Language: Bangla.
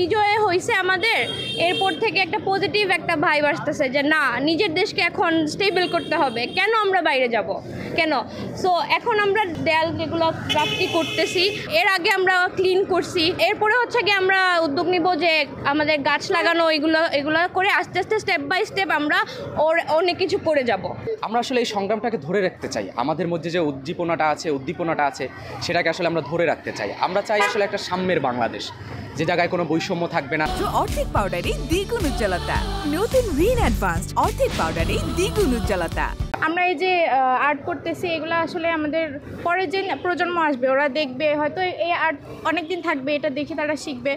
বিজয় হয়েছে আমাদের, এরপর থেকে একটা পজিটিভ একটা ভাইব আসতেছে যে না, নিজের দেশকে এখন স্টেবল করতে হবে, কেন আমরা বাইরে যাব, কেন। সো এখন আমরা দেয়াল যেগুলো প্রাপ্তি করতেছি, এর আগে আমরা ক্লিন করছি, এরপরে হচ্ছে কি আমরা উদ্যোগ নিব যে আমাদের গাছ লাগানো, এগুলো করে আস্তে আস্তে স্টেপ বাই স্টেপ আমরা অনেক কিছু করে যাব। আমরা আসলে এই সংগ্রামটাকে ধরে রাখতে চাই, আমাদের মধ্যে যে উদ্দীপনাটা আছে সেটাকে আসলে আমরা ধরে রাখতে চাই। আমরা চাই আসলে একটা সাম্যের বাংলাদেশ, যে জায়গায় কোনো বৈষম্য থাকবে না। অর্ধেক পাউডারে দ্বিগুণ উজ্জ্বলতা, নতুন রিন অ্যাডভান্সড অর্ধেক পাউডারে দ্বিগুণ উজ্জ্বলতা। আমরা এই যে আর্ট করতেছি, এগুলো আসলে আমাদের পরে যে প্রজন্ম আসবে ওরা দেখবে, হয়তো এই আর্ট অনেক দিন থাকবে, এটা দেখে তারা শিখবে।